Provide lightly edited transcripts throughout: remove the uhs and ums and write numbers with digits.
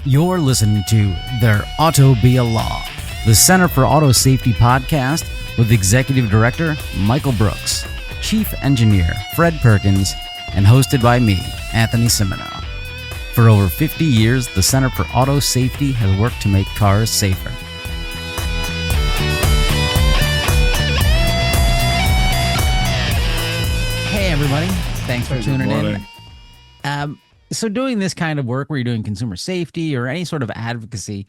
You're listening to There Ought to Be a Law, the Center for Auto Safety podcast with Executive Director Michael Brooks, Chief Engineer Fred Perkins, and hosted by me, Anthony Simino. For over 50 years, the Center for Auto Safety has worked to make cars safer. Hey, everybody. Thanks for tuning in. So doing this kind of work where you're doing consumer safety or any sort of advocacy,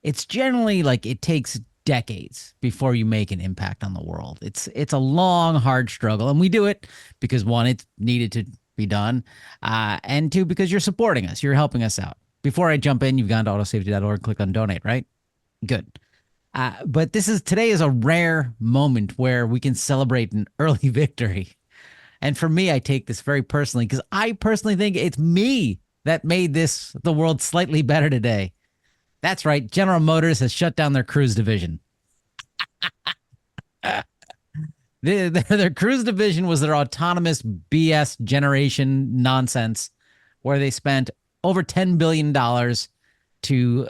it's generally like it takes decades before you make an impact on the world. It's a long, hard struggle. And we do it because, one, it's needed to be done. And two, because you're supporting us. You're helping us out. Before I jump in, you've gone to autosafety.org, click on donate, right? Good. But today is a rare moment where we can celebrate an early victory. And for me, I take this very personally because I personally think it's me that made the world slightly better today. That's right. General Motors has shut down their Cruise division. Their Cruise division was their autonomous BS generation nonsense where they spent over $10 billion to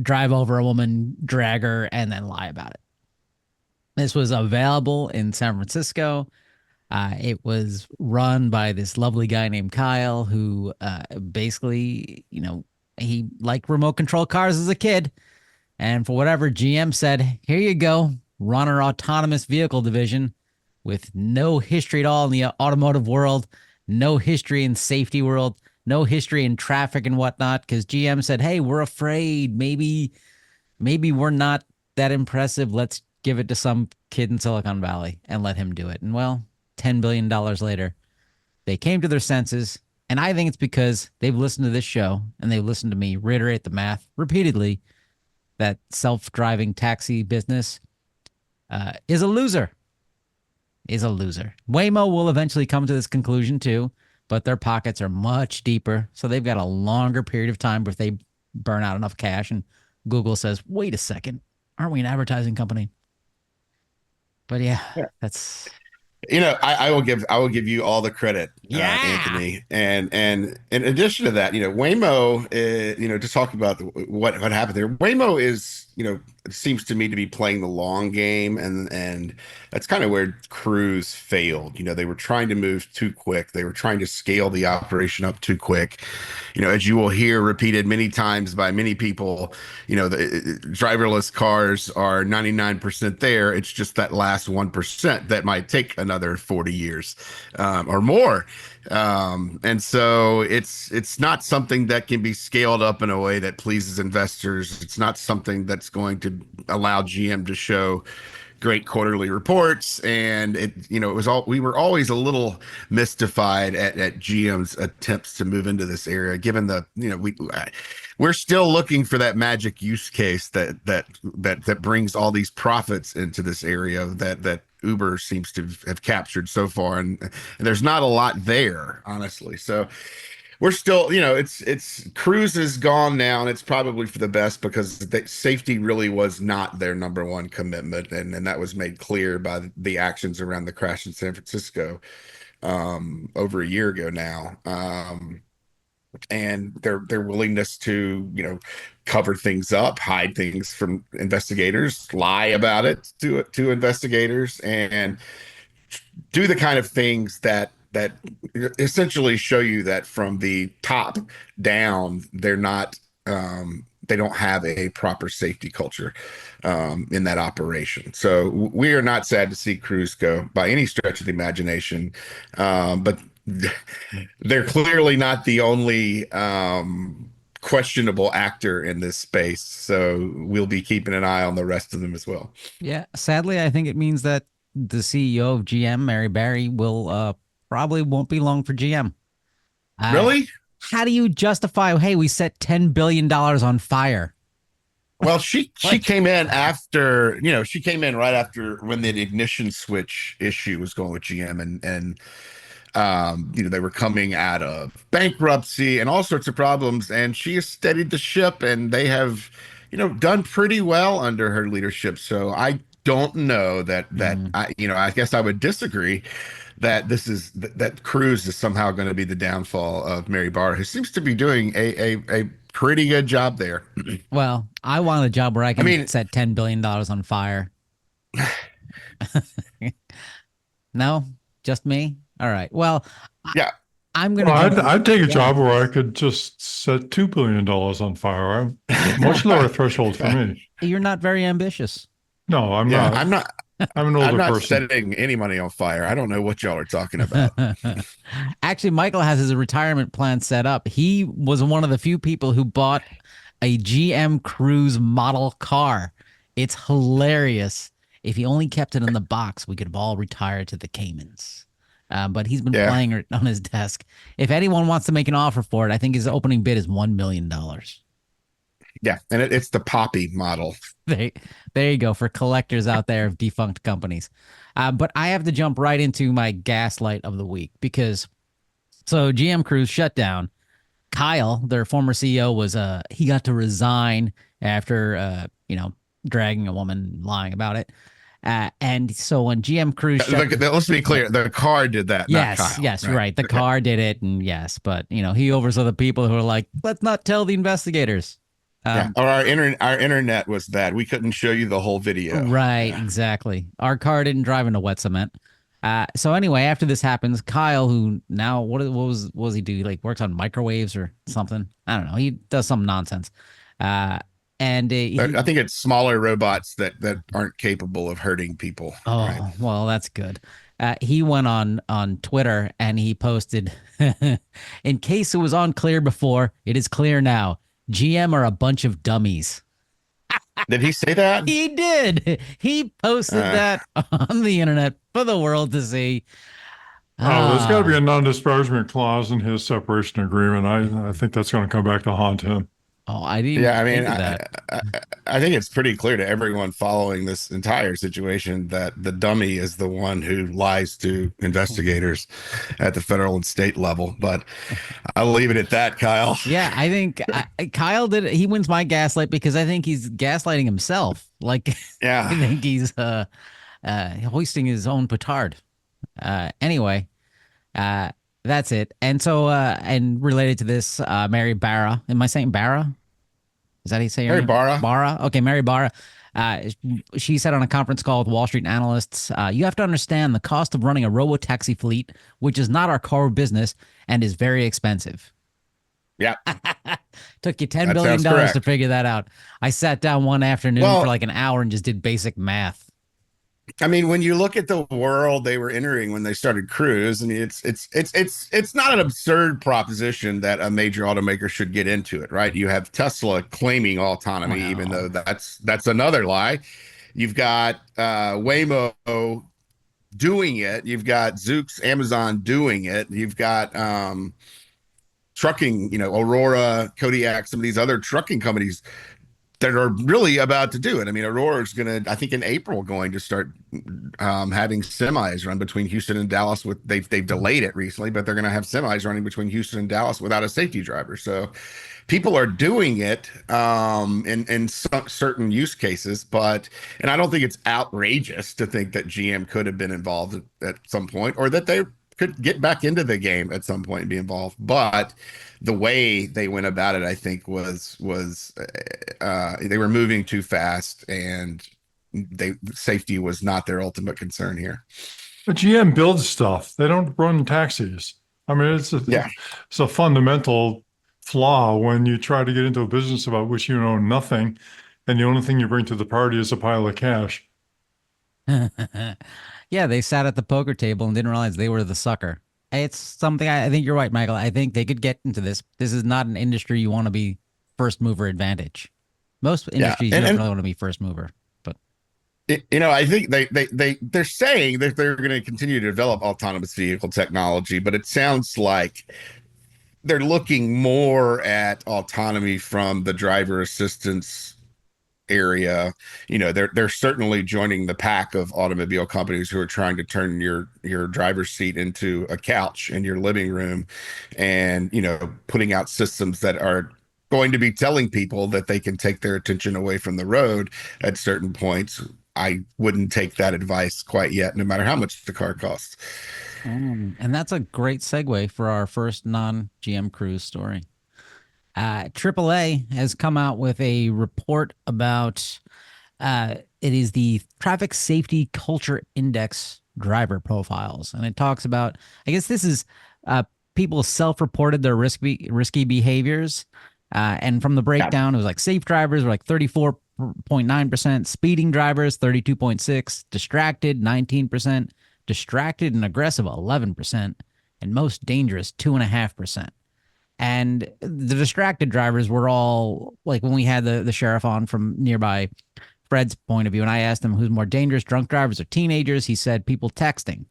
drive over a woman, drag her, and then lie about it. This was available in San Francisco. It was run by this lovely guy named Kyle who basically, he liked remote control cars as a kid. And for whatever, GM said, here you go, run our autonomous vehicle division with no history at all in the automotive world, no history in safety world, no history in traffic and whatnot, because GM said, hey, we're afraid. Maybe we're not that impressive. Let's give it to some kid in Silicon Valley and let him do it. And well, $10 billion later, they came to their senses. And I think it's because they've listened to this show and they've listened to me reiterate the math repeatedly that self-driving taxi business is a loser. Waymo will eventually come to this conclusion too, but their pockets are much deeper. So they've got a longer period of time before they burn out enough cash. And Google says, wait a second, aren't we an advertising company? But yeah. That's... I will give you all the credit, Anthony. And in addition to that, Waymo, to talk about what happened there, Waymo is, it seems to me to be playing the long game, and that's kind of where Cruise failed. They were trying to move too quick. They were trying to scale the operation up too quick. As you will hear repeated many times by many people, the driverless cars are 99% there. It's just that last 1% that might take another 40 years or more. And so it's not something that can be scaled up in a way that pleases investors. It's not something that's going to allow GM to show great quarterly reports. And we were always a little mystified at GM's attempts to move into this area, given we're still looking for that magic use case that brings all these profits into this area that Uber seems to have captured so far, and there's not a lot there, honestly. So we're still, it's Cruise is gone now, and it's probably for the best because safety really was not their number one commitment, and that was made clear by the actions around the crash in San Francisco over a year ago now. And their willingness to, cover things up, hide things from investigators, lie about it to investigators, and do the kind of things that essentially show you that from the top down, they're not, they don't have a proper safety culture in that operation. So we are not sad to see Cruise go by any stretch of the imagination, but they're clearly not the only questionable actor in this space. So we'll be keeping an eye on the rest of them as well. Yeah, sadly, I think it means that the CEO of GM, Mary Barry, will probably won't be long for GM. Really? How do you justify, hey, we set $10 billion on fire? Well, she came in after, she came in right after when the ignition switch issue was going with GM, and they were coming out of bankruptcy and all sorts of problems, and she has steadied the ship, and they have, done pretty well under her leadership. So I don't know that I guess I would disagree that that Cruise is somehow going to be the downfall of Mary Barr, who seems to be doing a pretty good job there. Well, I want a job where I I can mean, set $10 billion on fire. No, just me. All right. Well, I, yeah, I'm gonna Well, jump. I'd take a Yeah, job where I could just set $2 billion on fire. Much lower threshold for me. you're not very ambitious. No, I'm yeah. not. I'm an I'm older not person. setting any money on fire. I don't know what y'all are talking about. Actually, Michael has his retirement plan set up. He was one of the few people who bought a GM Cruise model car. It's hilarious. If he only kept it in the box, we could have all retired to the Caymans. But he's been Yeah, playing it on his desk. If anyone wants to make an offer for it, I think his opening bid is $1 million. yeah, and it's the Poppy model. There, there you go for collectors out there of defunct companies. But I have to jump right into my gaslight of the week because GM Cruise shut down. Kyle, their former CEO, was he got to resign after dragging a woman, lying about it. And so when GM Cruise shut, Let's be yeah, clear: the car did that, not yes, Kyle. yes, you're Right? right. The Okay. car did it, and yes, but he oversaw the people who are like, let's not tell the investigators. Yeah. Um, Or our internet was bad. We couldn't show you the whole video. Right, Yeah. exactly. Our car didn't drive into wet cement. So anyway, after this happens, Kyle, who now what was he do? He like works on microwaves or something. I don't know. He does some nonsense. Uh, and he I think it's smaller robots that aren't capable of hurting people. Right. oh well, that's good. He went on Twitter and he posted, in case it was unclear before, it is clear now. GM are a bunch of dummies. Did he say that? He did. He posted Uh, that on the internet for the world to see. Oh, there's got to be Ah, a non-disparagement clause in his separation agreement. I think that's going to come back to haunt him. oh, I didn't yeah. I mean, think of that. I, I think it's pretty clear to everyone following this entire situation that the dummy is the one who lies to investigators at the federal and state level. But I'll leave it at that, Kyle. Yeah, I think Kyle did. He wins my gaslight because I think he's gaslighting himself. Like I Yeah. think he's hoisting his own petard. Anyway, uh, that's it. And so and related to this, Mary Barra. Am I saying Barra? Is that how you say her Mary name? Barra. Barra. Okay, Mary Barra. She said on a conference call with Wall Street analysts, you have to understand the cost of running a robo-taxi fleet, which is not our core business and is very expensive. Yeah. Took you $10 That billion sounds to correct. figure that out. I sat down one afternoon for Well, like an hour and just did basic math. I mean, when you look at the world they were entering when they started Cruise, I mean, it's not an absurd proposition that a major automaker should get into it, right? You have Tesla claiming autonomy, even though Well, that's another lie. You've got Waymo doing it. You've got Zoox, Amazon doing it. You've got trucking, Aurora, Kodiak, some of these other trucking companies that are really about to do it. I mean, Aurora is going to, I think, in April, going to start having semis run between Houston and Dallas. With they've delayed it recently, but they're going to have semis running between Houston and Dallas without a safety driver. So people are doing it in certain use cases, and I don't think it's outrageous to think that GM could have been involved at some point, or that they could get back into the game at some point and be involved. But the way they went about it, I think, was they were moving too fast, and safety was not their ultimate concern here. But GM builds stuff. They don't run taxis. I mean, Yeah, it's a fundamental flaw when you try to get into a business about which you know nothing, and the only thing you bring to the party is a pile of cash. yeah, they sat at the poker table and didn't realize they were the sucker. It's something I think you're right, Michael. I think they could get into this. This is not an industry you want to be first mover advantage. Most yeah, industries you and don't and really want to be first mover, but I think they're saying that they're going to continue to develop autonomous vehicle technology, but it sounds like they're looking more at autonomy from the driver assistance area. They're certainly joining the pack of automobile companies who are trying to turn your driver's seat into a couch in your living room, and putting out systems that are going to be telling people that they can take their attention away from the road at certain points. I wouldn't take that advice quite yet, no matter how much the car costs. and that's a great segue for our first non-GM Cruise story. AAA has come out with a report about it is the Traffic Safety Culture Index driver profiles, and it talks about. I guess this is people self-reported their risky behaviors, and from the Yeah. breakdown, it was like safe drivers were like 34.9%, speeding drivers 32.6, distracted 19%, distracted and aggressive 11%, and most dangerous 2.5%. And the distracted drivers were all like when we had the sheriff on from nearby Fred's point of view, and I asked him who's more dangerous, drunk drivers or teenagers. He said people texting.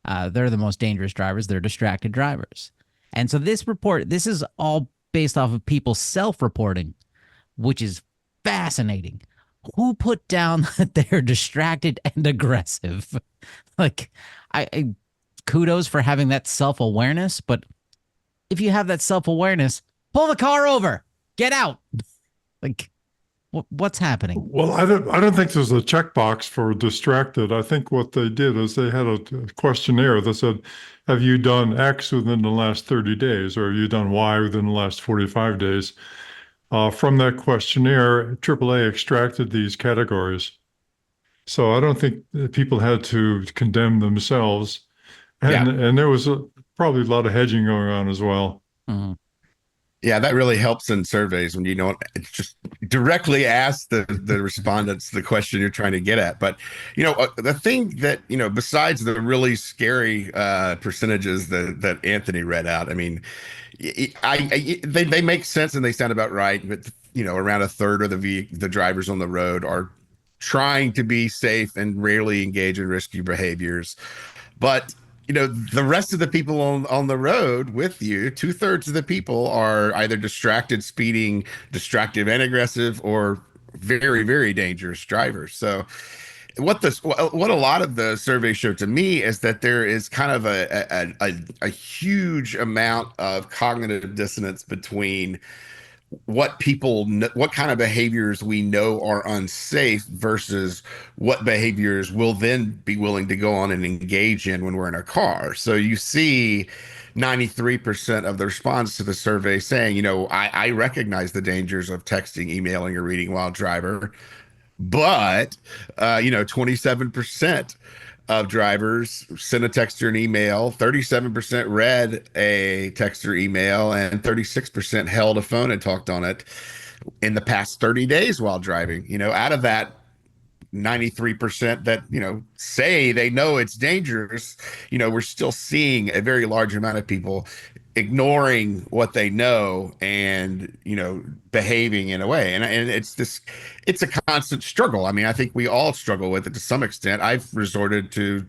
They're the most dangerous drivers. They're distracted drivers. And so this report, this is all based off of people self-reporting, which is fascinating. Who put down that they're distracted and aggressive? Like, I kudos for having that self-awareness, but if you have that self-awareness, pull the car over, get out. Like, what's happening? Well, I don't think there's a checkbox for distracted. I think what they did is they had a questionnaire that said, have you done X within the last 30 days, or have you done Y within the last 45 days? From that questionnaire, AAA extracted these categories. So I don't think that people had to condemn themselves. Yeah. And there was probably a lot of hedging going on as well. Mm-hmm. Yeah, that really helps in surveys when you don't just directly ask the respondents the question you're trying to get at. But the thing that besides the really scary percentages that Anthony read out, I mean, they make sense and they sound about right. But around a third of the drivers on the road are trying to be safe and rarely engage in risky behaviors. But the rest of the people on the road with you, 2/3 of the people are either distracted, speeding, distracted and aggressive, or very, very dangerous drivers. So what a lot of the surveys show to me is that there is kind of a huge amount of cognitive dissonance between what kind of behaviors we know are unsafe versus what behaviors we'll then be willing to go on and engage in when we're in a car. So you see 93% of the response to the survey saying, I recognize the dangers of texting, emailing, or reading while driver, but 27% of drivers sent a text or an email, 37% read a text or email, and 36% held a phone and talked on it in the past 30 days while driving. Out of that 93% that say they know it's dangerous, we're still seeing a very large amount of people ignoring what they know and behaving in a way, and it's a constant struggle. I mean, I think we all struggle with it to some extent. I've resorted to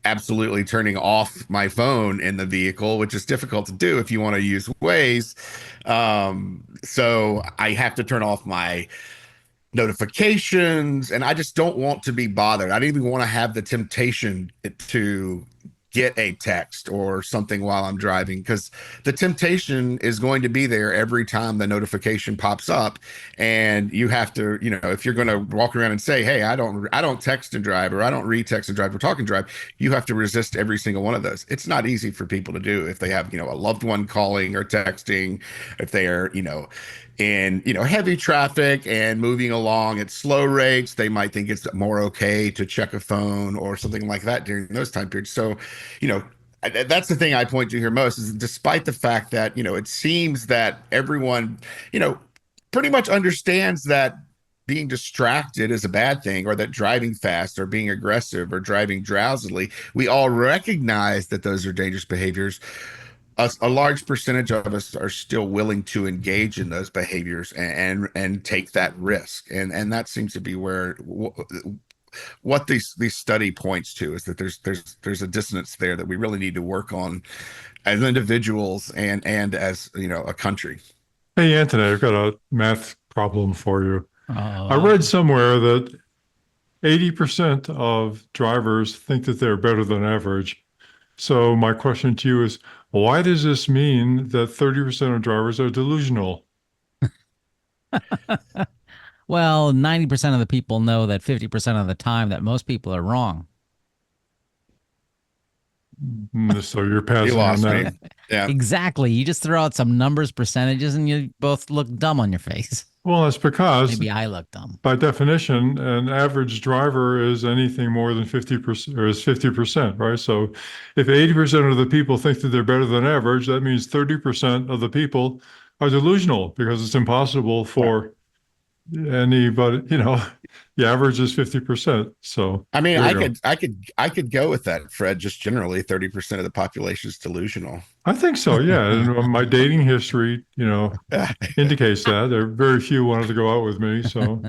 absolutely turning off my phone in the vehicle, which is difficult to do if you want to use Waze. So I have to turn off my notifications, and I just don't want to be bothered. I don't even want to have the temptation to get a text or something while I'm driving, because the temptation is going to be there every time the notification pops up, and you have to, if you're going to walk around and say, hey, I don't text and drive, or I don't read text and drive, or talk and drive, you have to resist every single one of those. It's not easy for people to do if they have a loved one calling or texting, if they are in heavy traffic and moving along at slow rates. They might think it's more okay to check a phone or something like that during those time periods. So that's the thing I point to here most, is despite the fact that it seems that everyone pretty much understands that being distracted is a bad thing, or that driving fast or being aggressive or driving drowsily, we all recognize that those are dangerous behaviors. A large percentage of us are still willing to engage in those behaviors and take that risk, and that seems to be where what this study points to, is that there's a dissonance there that we really need to work on as individuals and as a country. Hey, Anthony, I've got a math problem for you. I Oh, read somewhere that 80% of drivers think that they're better than average. So my question to you is, why does this mean that 30% of drivers are delusional? well, 90% of the people know that 50% of the time that most people are wrong. So you're You passing on lost that. me. Yeah. Exactly. You just throw out some numbers, percentages, and you both look dumb on your face. Well, that's because Maybe I look dumb. by definition, an average driver is anything more than 50% or is 50%, right? So if 80% of the people think that they're better than average, that means 30% of the people are delusional because it's impossible for anybody, the average is 50%. So I mean, there you go. I could go with that, Fred. Just generally, 30% of the population is delusional. I think so, yeah. And my dating history, indicates that. There are very few wanted to go out with me. So,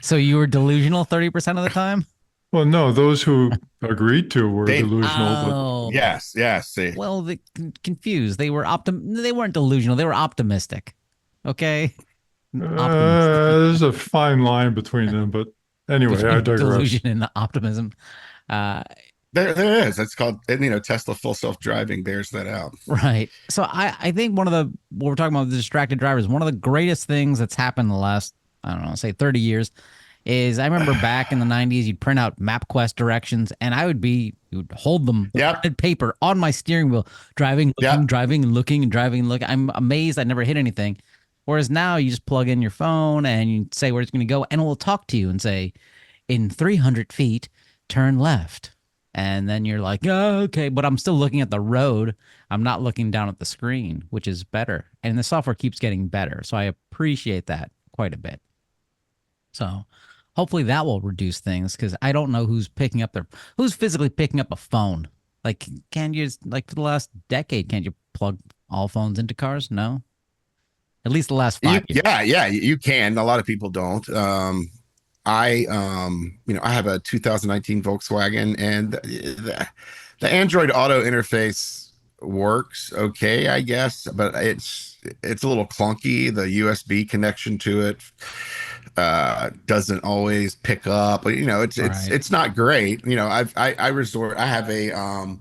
So you were delusional 30% of the time? well, no, those who agreed to were They, delusional, but Oh, yes, yes. See, well, confused. They weren't delusional. They were optimistic. Okay? Optimistic. there's a fine line between them. But anyway, I Between digress. delusion and optimism. Uh, there is. It's called, Tesla full self-driving bears that out. right. So I think what we're talking about, the distracted drivers, one of the greatest things that's happened in the last, I don't know, say 30 years is I remember back in the 90s, you'd print out MapQuest directions and you would hold them, the Yep. printed paper on my steering wheel, driving, looking, Yep. driving and looking and driving and looking. I'm amazed I never hit anything. Whereas now you just plug in your phone and you say where it's going to go and it will talk to you and say, in 300 feet, turn left. And then you're like, oh, okay, but I'm still looking at the road. I'm not looking down at the screen, which is better. And the software keeps getting better. So I appreciate that quite a bit. So hopefully that will reduce things because I don't know who's physically picking up a phone. Like, can you, like for the last decade, can't you plug all phones into cars? No. At least the last 5 years. Yeah, you can. A lot of people don't. I have a 2019 Volkswagen, and the Android Auto interface works okay, I guess, but it's a little clunky. The USB connection to it doesn't always pick up. But Right. it's not great. I have a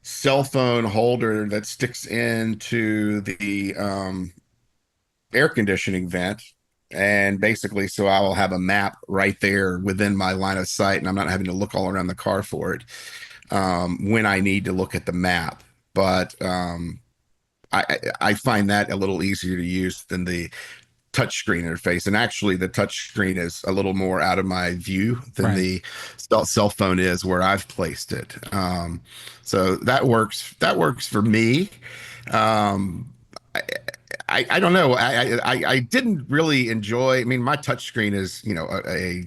cell phone holder that sticks into the air conditioning vent. And basically, so I will have a map right there within my line of sight, and I'm not having to look all around the car for it when I need to look at the map. But I find that a little easier to use than the touchscreen interface. And actually, the touchscreen is a little more out of my view than Right. the cell phone is where I've placed it. So that works. That works for me. Um, I don't know. I didn't really enjoy. I mean, my touchscreen is a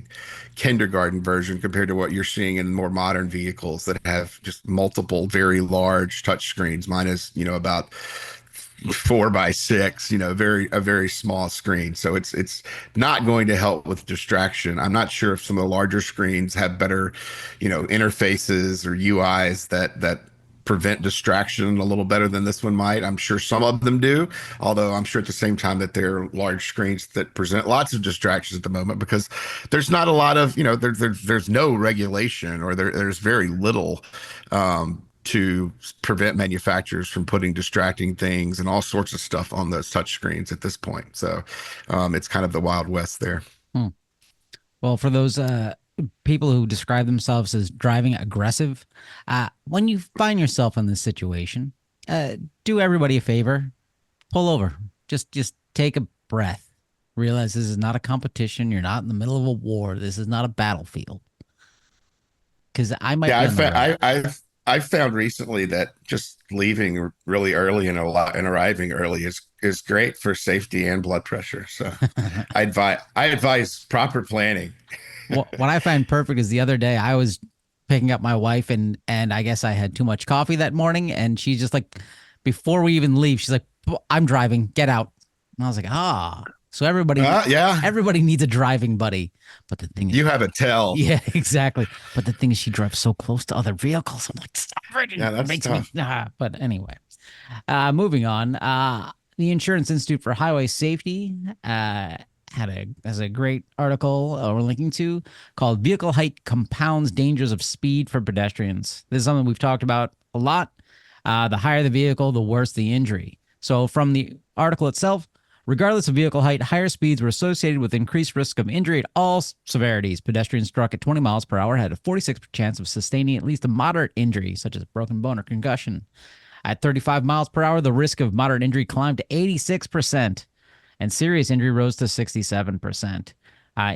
kindergarten version compared to what you're seeing in more modern vehicles that have just multiple very large touchscreens. Mine is about 4 by 6. A very small screen. So it's not going to help with distraction. I'm not sure if some of the larger screens have better interfaces or UIs that prevent distraction a little better than this one might. I'm sure some of them do, although I'm sure at the same time that they're large screens that present lots of distractions at the moment because there's not a lot of, there's no regulation or there's very little to prevent manufacturers from putting distracting things and all sorts of stuff on those touch screens at this point. So it's kind of the Wild West there. Hmm. Well, for those people who describe themselves as driving aggressive, when you find yourself in this situation, do everybody a favor, pull over, just take a breath, realize this is not a competition. You're not in the middle of a war. This is not a battlefield. Because I might Yeah, be on the road. I've found recently that just leaving really early and arriving early is great for safety and blood pressure. So I advise proper planning. What I find perfect is the other day I was picking up my wife and I guess I had too much coffee that morning and she's just like, before we even leave, she's like, I'm driving, get out. And I was like, so Yeah, everybody needs a driving buddy. But the thing is, you have a tell. yeah, exactly. But the thing is, she drives so close to other vehicles. I'm like, stop it. Yeah, It that's makes tough. me. But anyway, moving on. The Insurance Institute for Highway Safety has a great article we're linking to called "Vehicle Height Compounds Dangers of Speed for Pedestrians." This is something we've talked about a lot. The higher the vehicle, the worse the injury. So from the article itself, Regardless of vehicle height, higher speeds were associated with increased risk of injury at all severities. Pedestrians struck at 20 miles per hour had a 46% chance of sustaining at least a moderate injury, such as a broken bone or concussion. At 35 miles per hour, the risk of moderate injury climbed to 86%, and serious injury rose to 67%.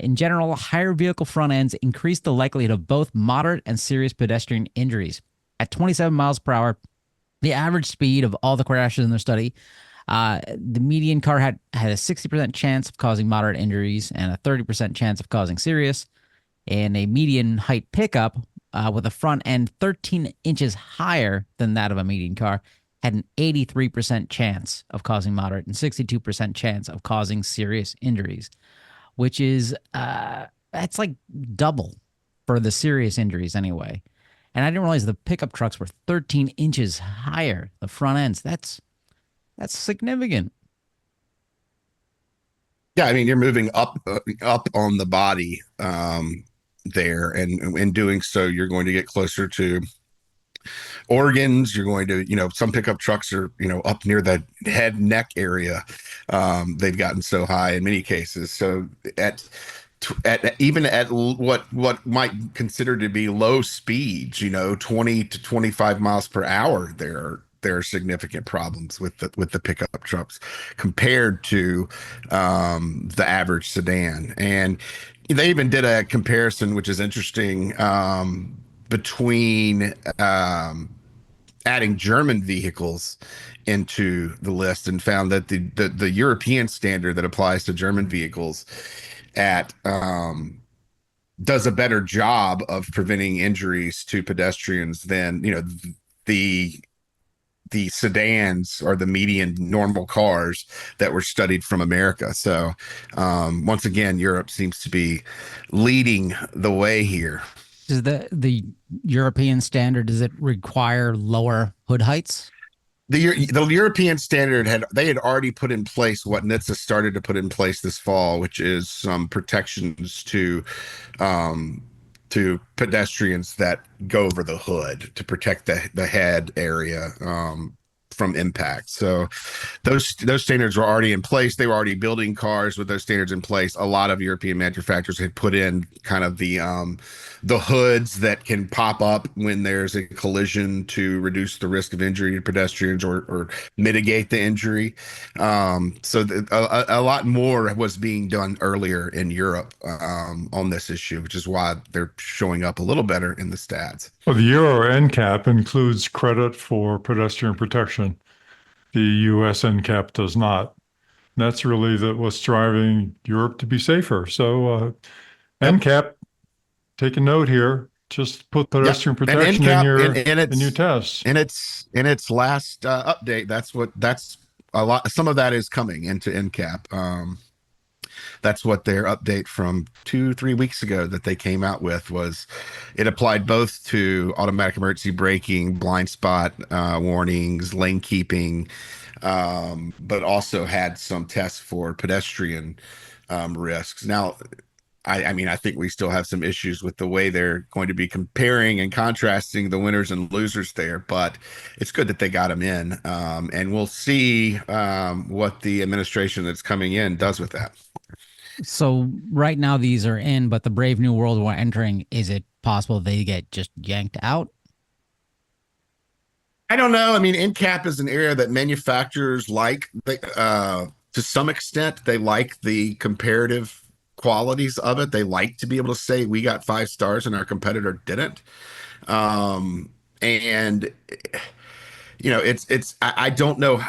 In general, higher vehicle front ends increased the likelihood of both moderate and serious pedestrian injuries. At 27 miles per hour, the average speed of all the crashes in their study, the median car had a 60% chance of causing moderate injuries and a 30% chance of causing serious. And a median height pickup with a front end 13 inches higher than that of a median car had an 83% chance of causing moderate and 62% chance of causing serious injuries, which is that's like double for the serious injuries anyway. And I didn't realize the pickup trucks were 13 inches higher, the front ends. That's significant. Yeah, I mean, you're moving up on the body there, and in doing so, you're going to get closer to organs. You're going to, some pickup trucks are, up near the head neck area. They've gotten so high in many cases. So even at what might consider to be low speeds, 20 to 25 miles per hour, there are significant problems with the pickup trucks compared to the average sedan. And they even did a comparison, which is interesting, between adding German vehicles into the list, and found that the European standard that applies to German vehicles at does a better job of preventing injuries to pedestrians than the sedans or the median normal cars that were studied from America. So once again, Europe seems to be leading the way here. Does the European standard, does it require lower hood heights? The European standard had already put in place what NHTSA started to put in place this fall, which is some protections to pedestrians that go over the hood to protect the head area from impact. So those standards were already in place. They were already building cars with those standards in place. A lot of European manufacturers had put in kind of the hoods that can pop up when there's a collision to reduce the risk of injury to pedestrians or mitigate the injury. So a lot more was being done earlier in Europe on this issue, which is why they're showing up a little better in the stats. Well, the Euro NCAP includes credit for pedestrian protection. The US NCAP does not. And that's really what's driving Europe to be safer. So NCAP, take a note here. Just put pedestrian protection in your tests. In its last update, that's a lot. Some of that is coming into NCAP. That's what their update from 2-3 weeks ago that they came out with was. It applied both to automatic emergency braking, blind spot warnings, lane keeping, but also had some tests for pedestrian risks. Now, I mean, I think we still have some issues with the way they're going to be comparing and contrasting the winners and losers there, but it's good that they got them in, and we'll see what the administration that's coming in does with that. So right now these are in, but the brave new world we're entering, is it possible they get just yanked out? I don't know. I mean, NCAP is an area that manufacturers like, to some extent. They like the comparative qualities of it. They like to be able to say we got 5 stars and our competitor didn't. And I don't know.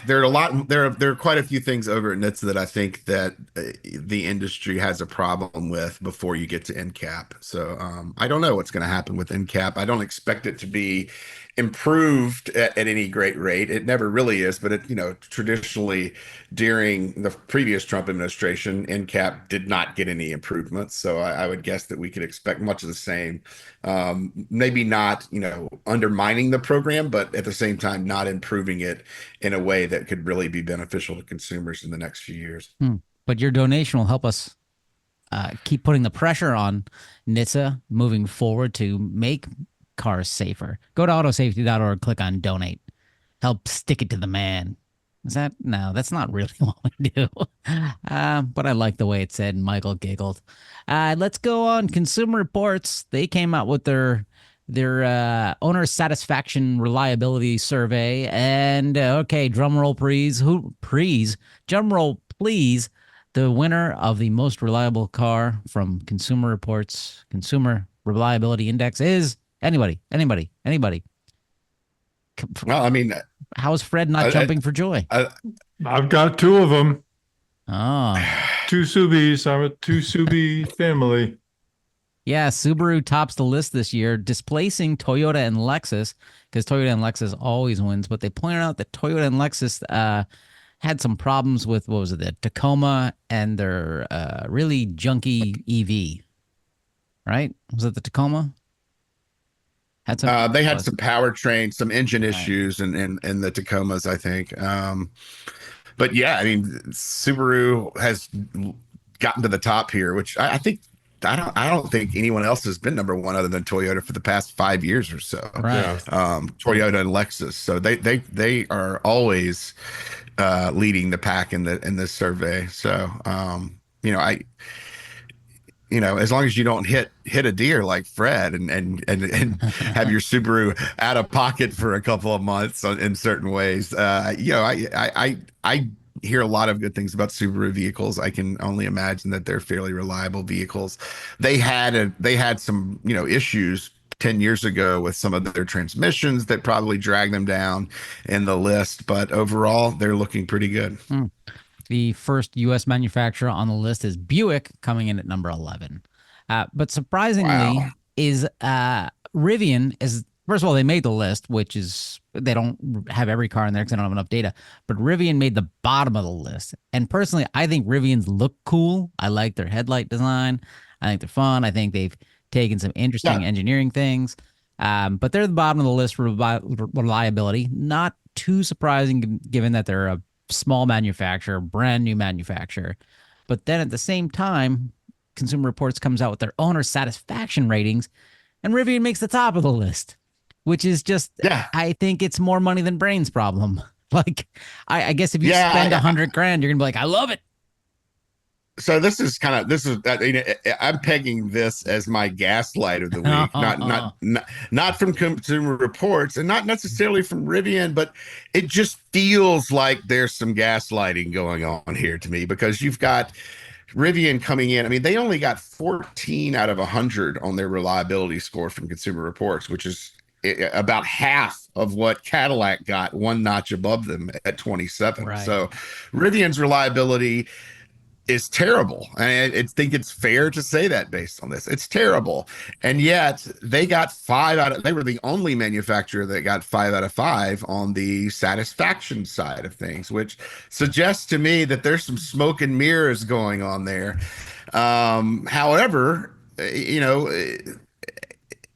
There are quite a few things over at NHTSA that I think that the industry has a problem with before you get to NCAP. So I don't know what's going to happen with NCAP. I don't expect it to be improved at any great rate. It never really is, but traditionally during the previous Trump administration, NCAP did not get any improvements. So I would guess that we could expect much of the same. Maybe not, undermining the program, but at the same time, not improving it in a way that could really be beneficial to consumers in the next few years. But your donation will help us keep putting the pressure on NHTSA moving forward to make cars safer. Go to autosafety.org, click on donate. Help stick it to the man. Is that no? That's not really what we do. But I like the way it said, and Michael giggled. Let's go on Consumer Reports. They came out with their owner satisfaction reliability survey, and okay, drum roll, please. Drum roll, please. The winner of the most reliable car from Consumer Reports Consumer Reliability Index is anybody. Well, I mean, How is Fred not I, jumping for joy? I, I've got two of them, Oh, two Subis. I'm a two Subi family. yeah. Subaru tops the list this year, displacing Toyota and Lexus because Toyota and Lexus always wins. But they pointed out that Toyota and Lexus had some problems with what was it, the Tacoma and their really junky EV, right? Was it the Tacoma? Had some. they had Was some powertrain, some engine right. issues in the Tacomas, I think. But yeah, I mean, Subaru has gotten to the top here, which I think I don't think anyone else has been number one other than Toyota for the past 5 years or so. Right. Yeah. Toyota and Lexus, so they are always leading the pack in this survey. So I as long as you don't hit a deer like Fred and have your Subaru out of pocket for a couple of months in certain ways, I hear a lot of good things about Subaru vehicles. I can only imagine that they're fairly reliable vehicles. They had some issues 10 years ago with some of their transmissions that probably dragged them down in the list, but overall they're looking pretty good. Hmm. The first U.S. manufacturer on the list is Buick, coming in at number 11. But Wow. surprisingly, is Rivian is first of all they made the list, which is they don't have every car in there because they don't have enough data. But Rivian made the bottom of the list, and personally, I think Rivians look cool. I like their headlight design. I think they're fun. I think they've taken some interesting Yeah. engineering things. But they're the bottom of the list for reliability. Not too surprising given that they're a small manufacturer, brand new manufacturer. But then at the same time, Consumer Reports comes out with their owner satisfaction ratings, and Rivian makes the top of the list, which is just, Yeah. I think it's more money than brains problem. Like, I guess if you Yeah. spend 100 grand, you're gonna be like, I love it. So I'm pegging this as my gaslight of the week, not from Consumer Reports and not necessarily from Rivian, but it just feels like there's some gaslighting going on here to me because you've got Rivian coming in. I mean, they only got 14 out of 100 on their reliability score from Consumer Reports, which is about half of what Cadillac got, one notch above them at 27. Right. So Rivian's reliability is terrible. I think it's fair to say that based on this. It's terrible. And yet they were the only manufacturer that got 5 out of 5 on the satisfaction side of things, which suggests to me that there's some smoke and mirrors going on there. However,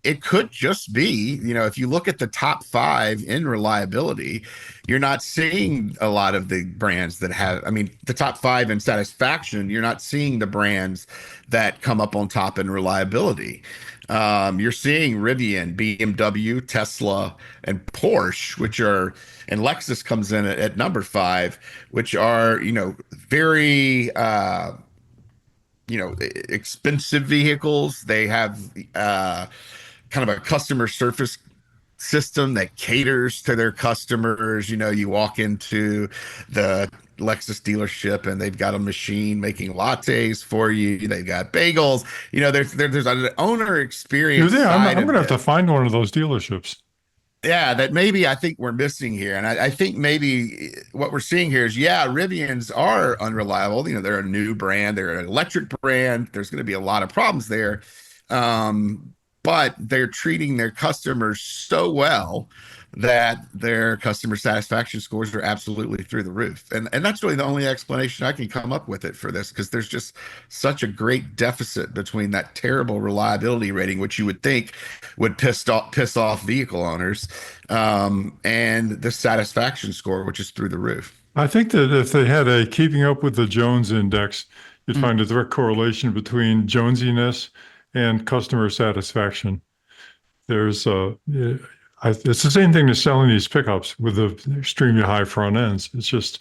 it could just be, if you look at the top 5 in reliability, you're not seeing a lot of the brands that have, I mean, the top 5 in satisfaction, you're not seeing the brands that come up on top in reliability. You're seeing Rivian, BMW, Tesla, and Porsche, and Lexus comes in at number 5, which are, very, expensive vehicles. They have, kind of a customer service system that caters to their customers. You walk into the Lexus dealership and they've got a machine making lattes for you. They've got bagels. There's an owner experience Yeah, I'm side going of to have to this. find one of those dealerships. Yeah, that maybe I think we're missing here. And I think maybe what we're seeing here is, yeah, Rivians are unreliable. They're a new brand, they're an electric brand. There's going to be a lot of problems there. Um, but they're treating their customers so well that their customer satisfaction scores are absolutely through the roof. And that's really the only explanation I can come up with it for this, because there's just such a great deficit between that terrible reliability rating, which you would think would piss off vehicle owners, and the satisfaction score, which is through the roof. I think that if they had a keeping up with the Jones index, you'd Mm. find a direct correlation between Jonesiness and customer satisfaction. There's it's the same thing as selling these pickups with the extremely high front ends. It's just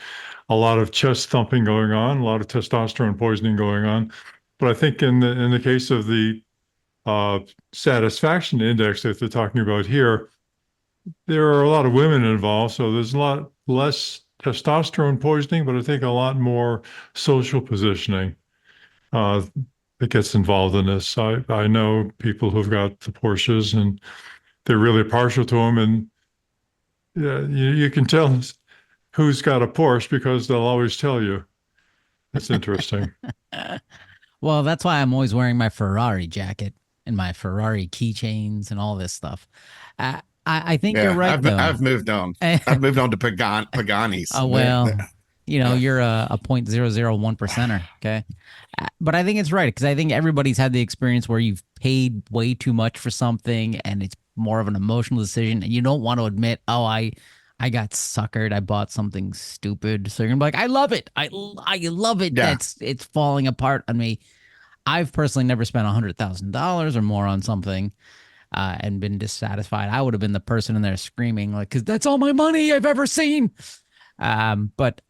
a lot of chest thumping going on, a lot of testosterone poisoning going on. But I think in the case of the uh, satisfaction index that they're talking about here, there are a lot of women involved, so there's a lot less testosterone poisoning, but I think a lot more social positioning uh, that gets involved in this. I know people who've got the Porsches and they're really partial to them, and yeah, you can tell who's got a Porsche because they'll always tell you. That's interesting. Well, that's why I'm always wearing my Ferrari jacket and my Ferrari keychains and all this stuff. I think you're Yeah, right, though. I've moved on. I've moved on to Paganis. Oh well, you're a 0.001 percenter. Okay, but I think it's right because I think everybody's had the experience where you've paid way too much for something and it's more of an emotional decision, and you don't want to admit, oh, I got suckered. I bought something stupid. So you're gonna be like, I love it. I love it. Yeah. It's falling apart on me. I've personally never spent $100,000 or more on something and been dissatisfied. I would have been the person in there screaming like, "Cause that's all my money I've ever seen." But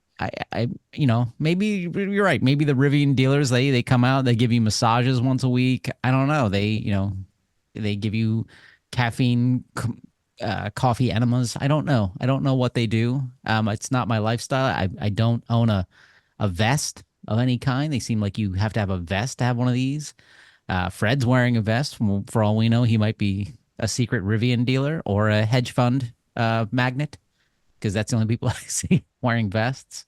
maybe you're right. Maybe the Rivian dealers they come out, they give you massages once a week. I don't know. They give you caffeine, coffee enemas. I don't know. I don't know what they do. It's not my lifestyle. I don't own a vest of any kind. They seem like you have to have a vest to have one of these. Fred's wearing a vest. For all we know, he might be a secret Rivian dealer or a hedge fund magnet because that's the only people I see wearing vests.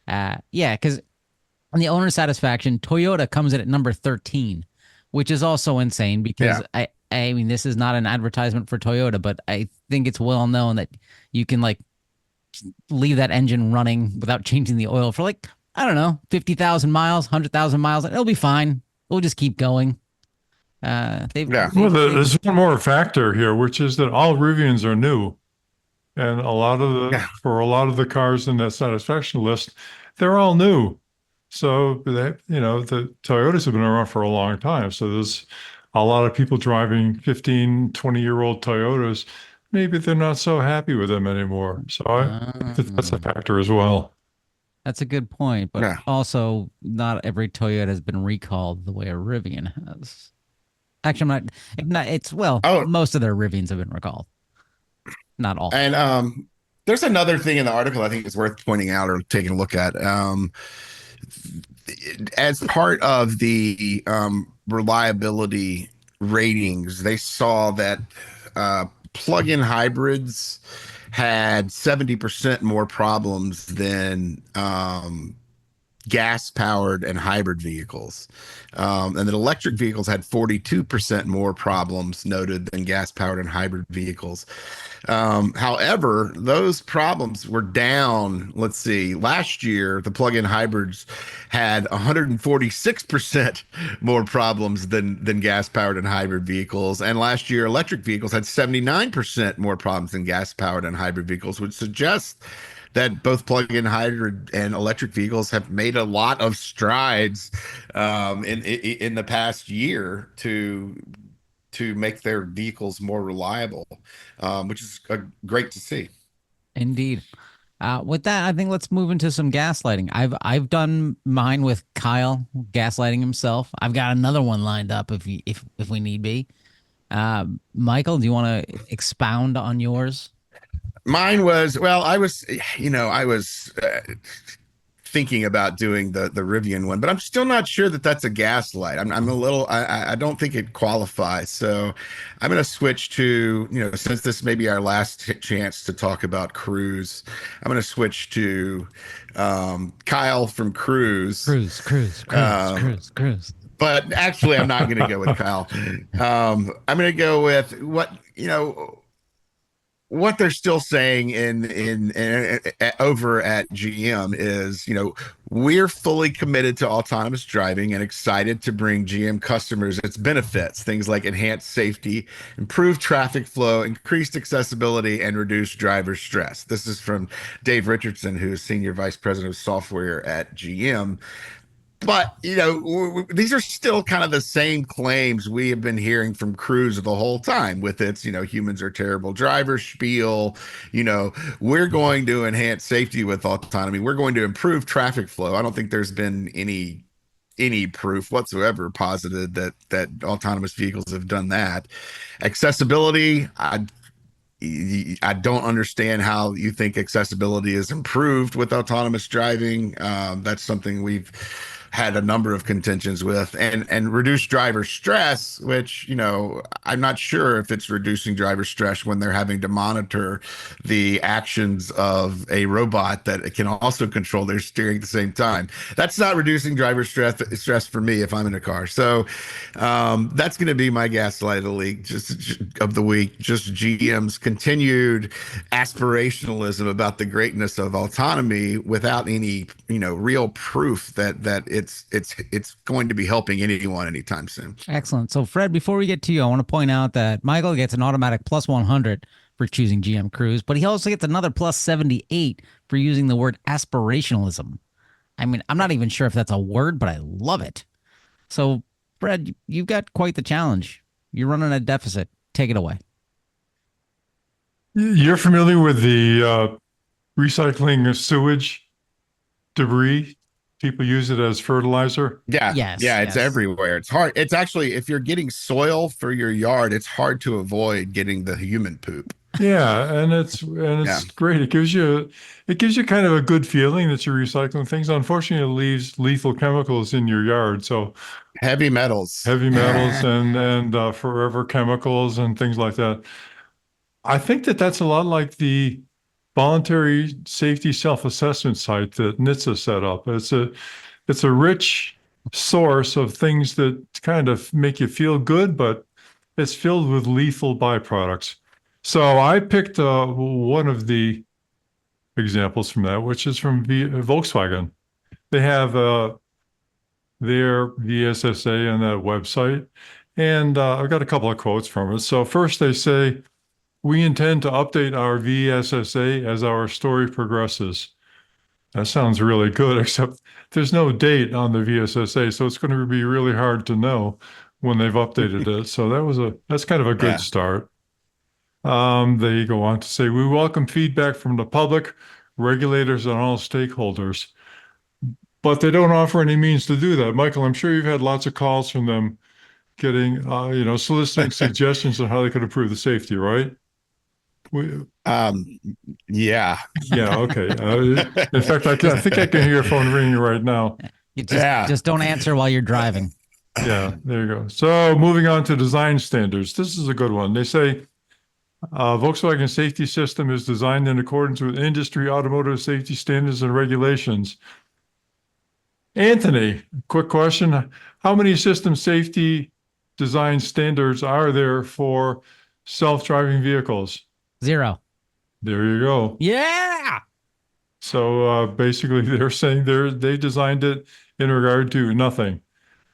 Yeah, because on the owner satisfaction, Toyota comes in at number 13, which is also insane because I mean, this is not an advertisement for Toyota, but I think it's well known that you can like leave that engine running without changing the oil for like, I don't know, 50,000 miles, 100,000 miles. And it'll be fine. We'll just keep going. Yeah. Well, there's one more factor here, which is that all Rivians are new. And Yeah. for a lot of the cars in that satisfaction list, they're all new. So the Toyotas have been around for a long time. So there's a lot of people driving 15, 20-year-old Toyotas. Maybe they're not so happy with them anymore. So I think that's a factor as well. That's a good point, but Yeah. also not every Toyota has been recalled the way a Rivian has. Actually, it's well, Oh, most of their Rivians have been recalled. Not all. and there's another thing in the article I think is worth pointing out or taking a look at. As part of the reliability ratings, they saw that plug-in hybrids had 70% more problems than gas-powered and hybrid vehicles. And that electric vehicles had 42% more problems noted than gas-powered and hybrid vehicles. However, those problems were down. Let's see, last year, the plug-in hybrids had 146% more problems than gas-powered and hybrid vehicles. And last year, electric vehicles had 79% more problems than gas-powered and hybrid vehicles, which suggests that both plug-in hybrid and electric vehicles have made a lot of strides in the past year to make their vehicles more reliable, which is great to see. Indeed. With that, I think let's move into some gaslighting. I've done mine with Kyle gaslighting himself. I've got another one lined up if we need be. Michael, do you want to expound on yours? Mine was, well, I was thinking about doing the Rivian one, but I'm still not sure that that's a gaslight. I'm a little, I don't think it qualifies. So I'm going to switch to, since this may be our last chance to talk about Cruise, I'm going to switch to Kyle from Cruise. Cruise. But actually, I'm not going to go with Kyle. I'm going to go with what they're still saying in over at GM is, we're fully committed to autonomous driving and excited to bring GM customers its benefits, things like enhanced safety, improved traffic flow, increased accessibility, and reduced driver stress. This is from Dave Richardson, who is Senior Vice President of Software at GM. But these are still kind of the same claims we have been hearing from Cruise the whole time with its, humans are terrible drivers spiel. We're going to enhance safety with autonomy. We're going to improve traffic flow. I don't think there's been any proof whatsoever posited that autonomous vehicles have done that. Accessibility, I don't understand how you think accessibility is improved with autonomous driving. That's something we've had a number of contentions with, and reduced driver stress, which I'm not sure if it's reducing driver stress when they're having to monitor the actions of a robot that can also control their steering at the same time. That's not reducing driver stress for me if I'm in a car. So that's going to be my gaslight of the week. Just GM's continued aspirationalism about the greatness of autonomy without any real proof that it's going to be helping anyone anytime soon. Excellent. So, Fred, before we get to you, I want to point out that Michael gets an automatic plus 100 for choosing GM Cruise, but he also gets another plus 78 for using the word aspirationalism. I mean, I'm not even sure if that's a word, but I love it. So, Fred, you've got quite the challenge. You're running a deficit. Take it away. You're familiar with the recycling of sewage debris? People use it as fertilizer. Yeah. Yes, Yeah. It's yes. everywhere. It's hard. It's actually, if you're getting soil for your yard, it's hard to avoid getting the human poop. Yeah, and it's great. It gives you kind of a good feeling that you're recycling things. Unfortunately, it leaves lethal chemicals in your yard. So Heavy metals. heavy metals and forever chemicals and things like that. I think that's a lot like the voluntary safety self-assessment site that NHTSA set up. It's a rich source of things that kind of make you feel good, but it's filled with lethal byproducts. So I picked one of the examples from that, which is from Volkswagen. They have their VSSA on that website, and I've got a couple of quotes from it. So first they say, "We intend to update our VSSA as our story progresses." That sounds really good, except there's no date on the VSSA, so it's going to be really hard to know when they've updated it. So that's kind of a good start. They go on to say, "We welcome feedback from the public, regulators, and all stakeholders." But they don't offer any means to do that. Michael, I'm sure you've had lots of calls from them getting, soliciting suggestions on how they could improve the safety, right? Yeah. Yeah, okay. In fact, I think I can hear your phone ringing right now. You just don't answer while you're driving. Yeah, there you go. So moving on to design standards. This is a good one. They say, Volkswagen safety system is designed in accordance with industry automotive safety standards and regulations. Anthony, quick question. How many system safety design standards are there for self-driving vehicles? 0. There you go. Yeah. So basically they're saying they designed it in regard to nothing.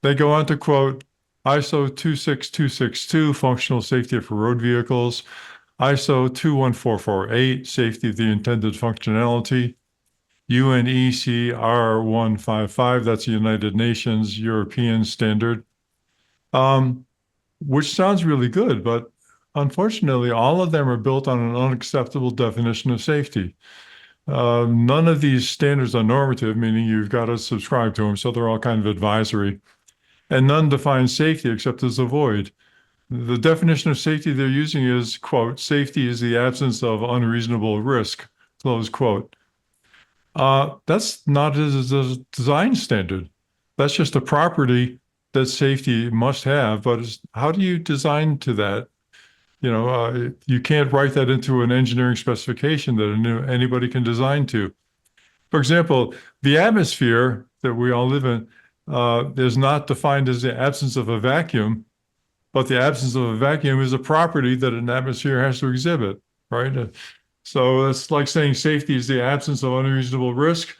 They go on to quote ISO 26262, functional safety for road vehicles, ISO 21448, safety of the intended functionality, UNEC R155, that's the United Nations European standard, which sounds really good, but unfortunately, all of them are built on an unacceptable definition of safety. None of these standards are normative, meaning you've got to subscribe to them, so they're all kind of advisory. And none define safety except as a void. The definition of safety they're using is, quote, "Safety is the absence of unreasonable risk," close quote. That's not a design standard. That's just a property that safety must have, but how do you design to that? You can't write that into an engineering specification that anybody can design to. For example, the atmosphere that we all live in is not defined as the absence of a vacuum, but the absence of a vacuum is a property that an atmosphere has to exhibit, right? So it's like saying safety is the absence of unreasonable risk.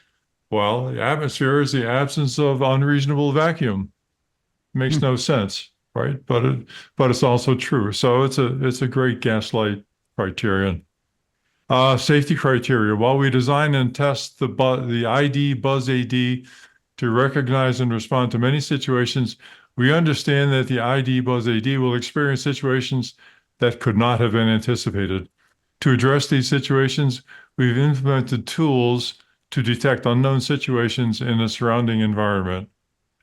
Well, the atmosphere is the absence of unreasonable vacuum. Makes no sense, right? But it's also true. So it's a great gaslight criterion. Safety criteria. While we design and test the ID Buzz AD to recognize and respond to many situations. We understand that the ID Buzz AD will experience situations that could not have been anticipated. To address these situations, we've implemented tools to detect unknown situations in the surrounding environment.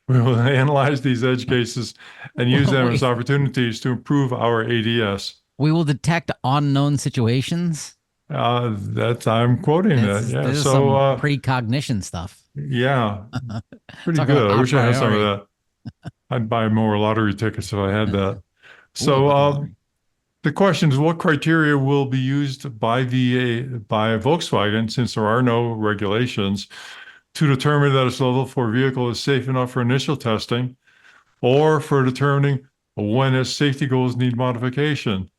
We will analyze these edge cases and use them as opportunities to improve our ADS. We will detect unknown situations. That I'm quoting that. Yeah. This is So, some precognition stuff. yeah, pretty Talk good. about I a wish I had some of priori. that. I'd buy more lottery tickets if I had that. Ooh, I So, love the lottery. the question is, what criteria will be used by Volkswagen, since there are no regulations, to determine that its level 4 vehicle is safe enough for initial testing, or for determining when its safety goals need modification?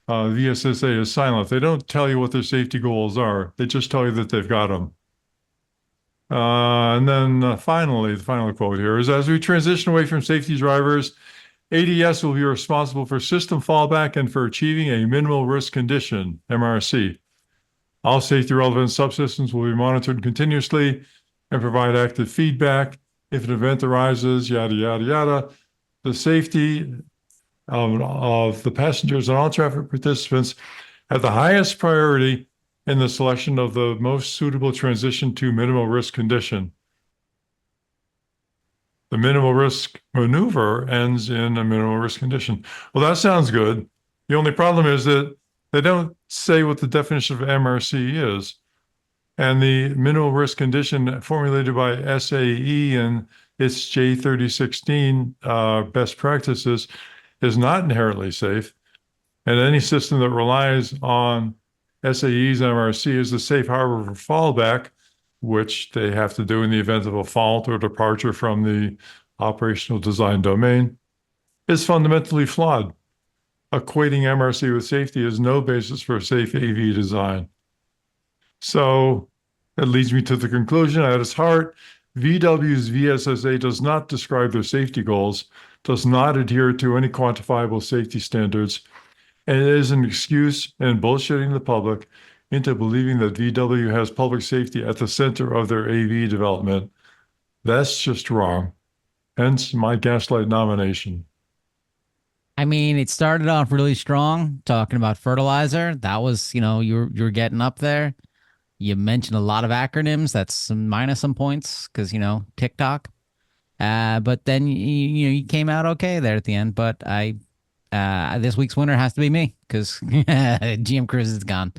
VSSA is silent. They don't tell you what their safety goals are. They just tell you that they've got them. And then finally, the final quote here is, as we transition away from safety drivers, ADS will be responsible for system fallback and for achieving a minimal risk condition, MRC. All safety relevant subsystems will be monitored continuously and provide active feedback. If an event arises, yada, yada, yada, the safety of the passengers and all traffic participants have the highest priority in the selection of the most suitable transition to minimal risk condition. The minimal risk maneuver ends in a minimal risk condition. Well, that sounds good. The only problem is that they don't say what the definition of MRC is. And the minimal risk condition formulated by SAE and its J3016 best practices is not inherently safe. And any system that relies on SAE's MRC is the safe harbor for fallback, which they have to do in the event of a fault or departure from the operational design domain, is fundamentally flawed. Equating MRC with safety is no basis for safe AV design. So that leads me to the conclusion. At its heart, VW's VSSA does not describe their safety goals, does not adhere to any quantifiable safety standards, and it is an excuse and bullshitting the public into believing that VW has public safety at the center of their AV development. That's just wrong. Hence my gaslight nomination. I mean, it started off really strong talking about fertilizer. That was, you're getting up there. You mentioned a lot of acronyms. That's minus some points because, TikTok. But then you came out okay there at the end. But this week's winner has to be me because GM Cruise is gone.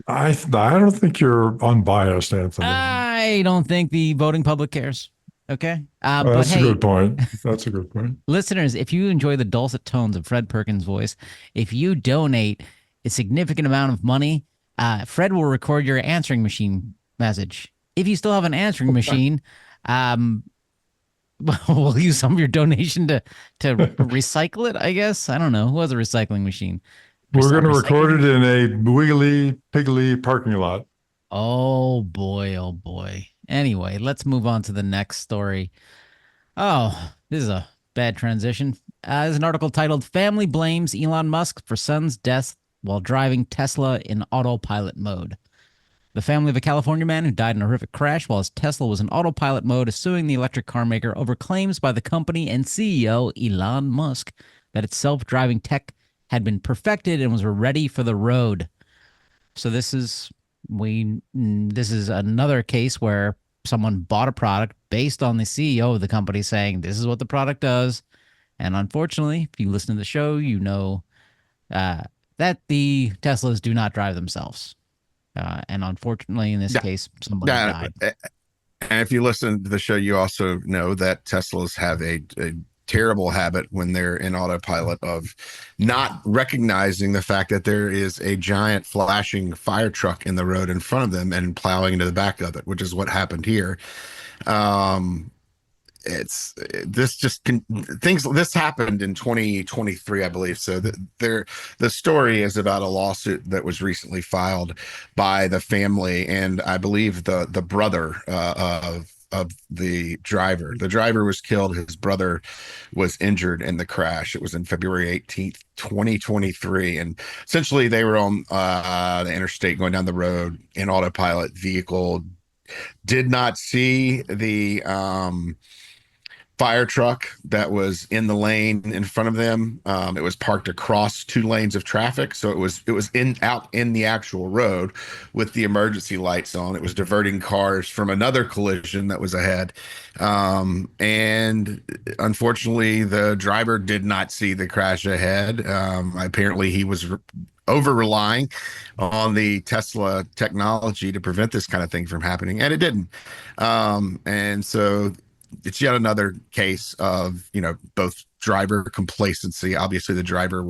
I don't think you're unbiased, Anthony. I don't think the voting public cares. Okay. But That's hey, a good point. That's a good point. listeners, if you enjoy the dulcet tones of Fred Perkins' voice, if you donate a significant amount of money, Fred will record your answering machine message. If you still have an answering machine, we'll use some of your donation to recycle it, I guess. I don't know. Who has a recycling machine? We're going to record it in a wiggly, piggly parking lot. Oh, boy. Oh, boy. Anyway, let's move on to the next story. Oh, this is a bad transition. There's an article titled Family Blames Elon Musk for Son's Death While Driving Tesla in Autopilot Mode. The family of a California man who died in a horrific crash while his Tesla was in autopilot mode is suing the electric car maker over claims by the company and CEO Elon Musk that its self-driving tech had been perfected and was ready for the road. So this is another case where someone bought a product based on the CEO of the company saying this is what the product does. And unfortunately, if you listen to the show, you know that the Teslas do not drive themselves. And unfortunately, in this case, somebody died. And if you listen to the show, you also know that Teslas have a terrible habit when they're in autopilot of not recognizing the fact that there is a giant flashing fire truck in the road in front of them and plowing into the back of it, which is what happened here. This happened in 2023, I believe. So the story is about a lawsuit that was recently filed by the family, and I believe the brother of the driver. The driver was killed. His brother was injured in the crash. It was in February 18th, 2023. And essentially they were on the interstate going down the road in autopilot vehicle. did not see the fire truck that was in the lane in front of them. It was parked across two lanes of traffic, so it was in out in the actual road with the emergency lights on. It was diverting cars from another collision that was ahead, and unfortunately, the driver did not see the crash ahead. Apparently, he was over relying on the Tesla technology to prevent this kind of thing from happening, and it didn't. And so it's yet another case of, both driver complacency. Obviously, the driver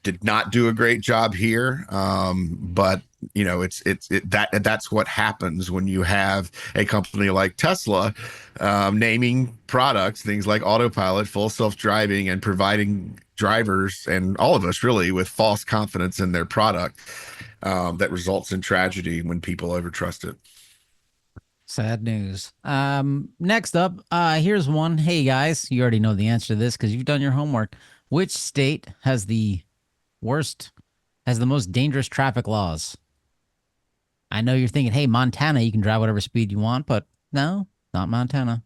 did not do a great job here. But that's what happens when you have a company like Tesla, naming products, things like autopilot, full self-driving, and providing drivers and all of us really with false confidence in their product, that results in tragedy when people overtrust it. Sad news. Next up, here's one. Hey guys, you already know the answer to this because you've done your homework. Which state has the worst, has the most dangerous traffic laws? I know you're thinking, hey, Montana, you can drive whatever speed you want, but no, not Montana.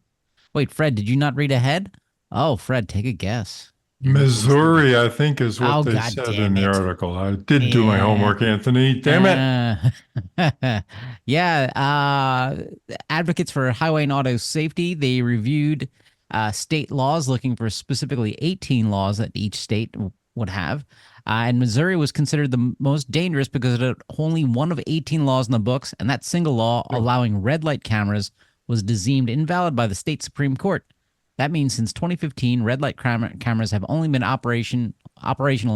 Wait, Fred, did you not read ahead? Oh, Fred, take a guess. Missouri, I think, is what Oh, they god said in damn the it. article. I did do my Yeah. homework, Anthony. Damn it. Yeah. Advocates for highway and auto safety, they reviewed state laws looking for specifically 18 laws that each state would have. And Missouri was considered the most dangerous because it had only one of 18 laws in the books, and that single law allowing red light cameras was deemed invalid by the state Supreme Court. That means since 2015, red light cameras have only been operational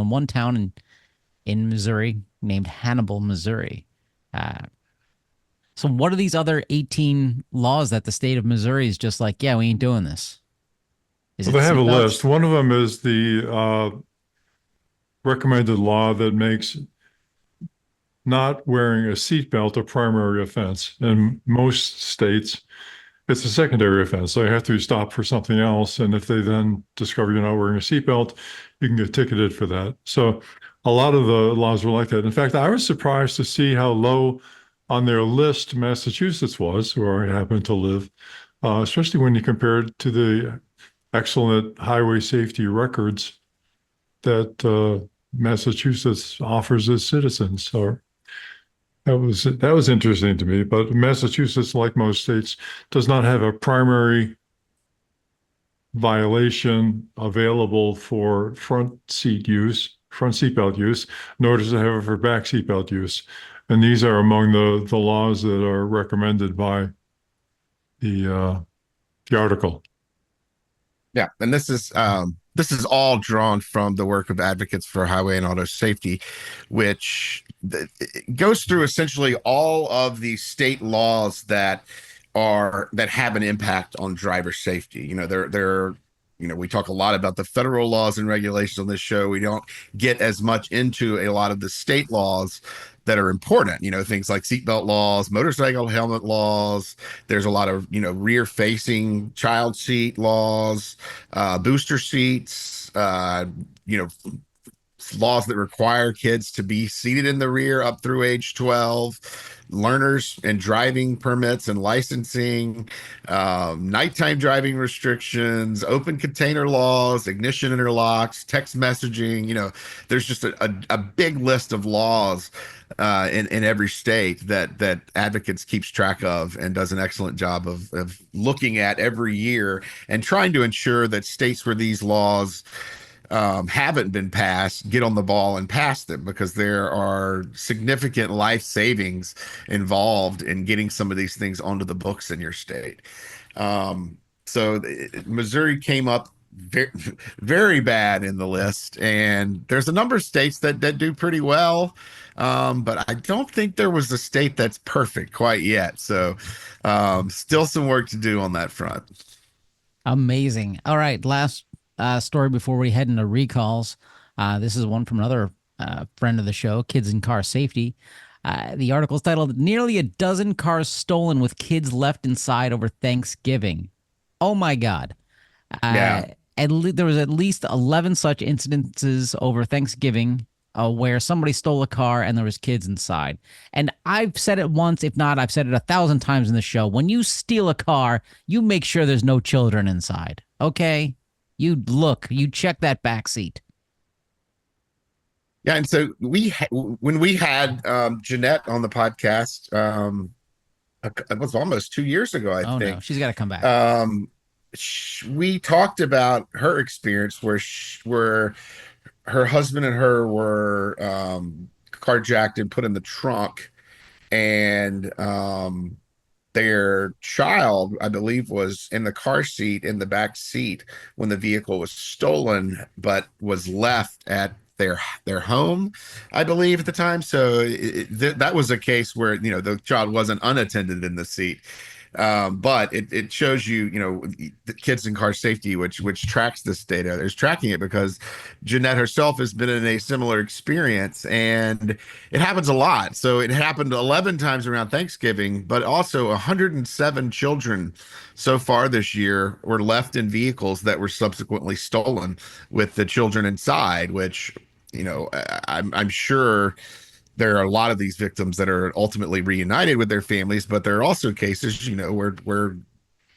in one town in Missouri named Hannibal, Missouri. Uh, so what are these other 18 laws that the state of Missouri is just like, yeah, we ain't doing this? Is Well, it they have a list. seatbelts? One of them is the recommended law that makes not wearing a seatbelt a primary offense. In most states, it's a secondary offense. So you have to stop for something else. And if they then discover you're not wearing a seatbelt, you can get ticketed for that. So a lot of the laws were like that. In fact, I was surprised to see how low on their list Massachusetts was, where I happen to live, especially when you compare it to the excellent highway safety records that Massachusetts offers its citizens. So that was interesting to me. But Massachusetts, like most states, does not have a primary violation available for front seatbelt use, nor does it have it for back seatbelt use. And these are among the laws that are recommended by the article. Yeah, and this is all drawn from the work of advocates for highway and auto safety, which it goes through essentially all of the state laws that have an impact on driver safety. We talk a lot about the federal laws and regulations on this show. We don't get as much into a lot of the state laws that are important, things like seatbelt laws, motorcycle helmet laws. There's a lot of, rear facing child seat laws, booster seats, you know, laws that require kids to be seated in the rear up through age 12, learners and driving permits and licensing, nighttime driving restrictions, open container laws, ignition interlocks, text messaging. There's just a big list of laws in every state that advocates keeps track of and does an excellent job of looking at every year and trying to ensure that states where these laws haven't been passed get on the ball and pass them, because there are significant life savings involved in getting some of these things onto the books in your state. So Missouri came up very, very bad in the list, and there's a number of states that do pretty well. But I don't think there was a state that's perfect quite yet. So still some work to do on that front. Amazing. All right, last story before we head into recalls. This is one from another friend of the show, Kids in Car Safety. The article is titled "Nearly a Dozen Cars Stolen with Kids Left Inside Over Thanksgiving." Oh my God. Yeah. There was at least 11 such incidences over Thanksgiving where somebody stole a car and there was kids inside. And I've said it once, if not, I've said it 1,000 times in the show. When you steal a car, you make sure there's no children inside. Okay, you check that back seat. Yeah, and so when we had Jeanette on the podcast, it was almost 2 years ago, I Oh no, think. she's got to come back. We talked about her experience where her husband and her were carjacked and put in the trunk, and their child, I believe, was in the car seat in the back seat when the vehicle was stolen, but was left at their home, I believe, at the time. So that was a case where the child wasn't unattended in the seat. But it shows the kids in car safety, which tracks this data, is tracking it because Jeanette herself has been in a similar experience, and it happens a lot. So it happened 11 times around Thanksgiving, but also 107 children so far this year were left in vehicles that were subsequently stolen with the children inside, which I'm sure there are a lot of these victims that are ultimately reunited with their families, but there are also cases, where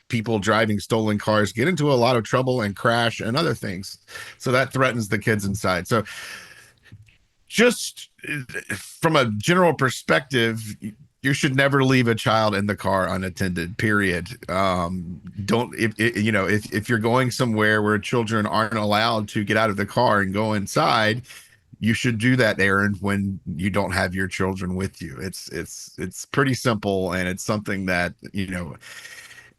people driving stolen cars get into a lot of trouble and crash and other things. So that threatens the kids inside. So just from a general perspective, you should never leave a child in the car unattended, period. Don't, if you're going somewhere where children aren't allowed to get out of the car and go inside, you should do that errand when you don't have your children with you. It's pretty simple, and it's something that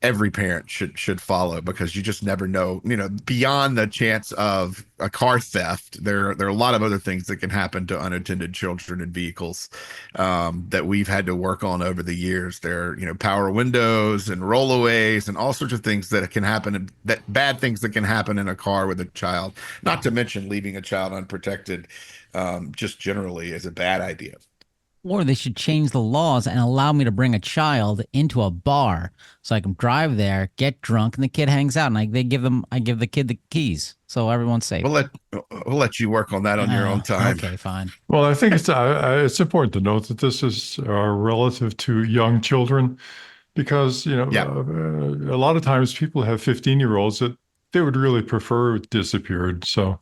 every parent should follow, because you just never know. Beyond the chance of a car theft, there are a lot of other things that can happen to unattended children in vehicles that we've had to work on over the years. There are power windows and rollaways and all sorts of things that can happen, that bad things that can happen in a car with a child. Not to mention leaving a child unprotected, just generally, is a bad idea. Or they should change the laws and allow me to bring a child into a bar so I can drive there, get drunk, and the kid hangs out, and I give the kid the keys so everyone's safe. We'll let you work on that on your own time. Okay, fine. Well, I think it's important to note that this is relative to young children, because Yeah. a lot of times people have 15-year-olds that they would really prefer disappeared. So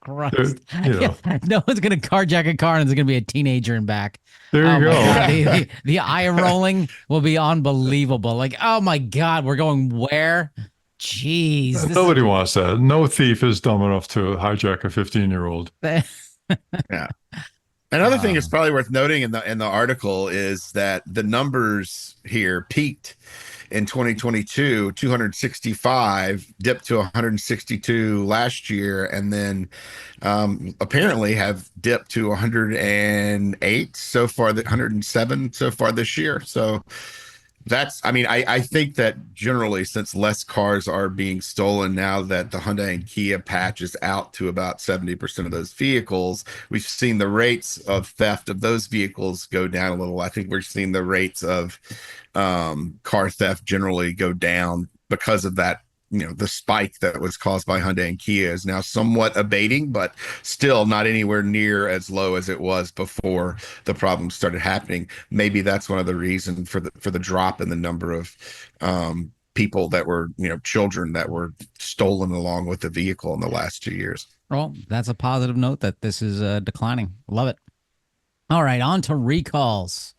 Christ. you know, No one's gonna carjack a car and there's gonna be a teenager in back. there Oh you my go. God, the eye rolling will be unbelievable. Like, oh my God, we're going where? Jeez. Nobody wants that. No thief is dumb enough to hijack a 15-year-old. Yeah. Another thing that's probably worth noting in the article is that the numbers here peaked in 2022, 265, dipped to 162 last year, and then apparently have dipped to 108 so far, 107 so far this year. So I think that generally, since less cars are being stolen now that the Hyundai and Kia patch is out to about 70% of those vehicles, we've seen the rates of theft of those vehicles go down a little. I think we're seeing the rates of car theft generally go down because of that. The spike that was caused by Hyundai and Kia is now somewhat abating, but still not anywhere near as low as it was before the problems started happening. Maybe that's one of the reasons for the drop in the number of people that were, children that were stolen along with the vehicle in the last 2 years. Well, that's a positive note that this is declining. Love it. All right, on to recalls.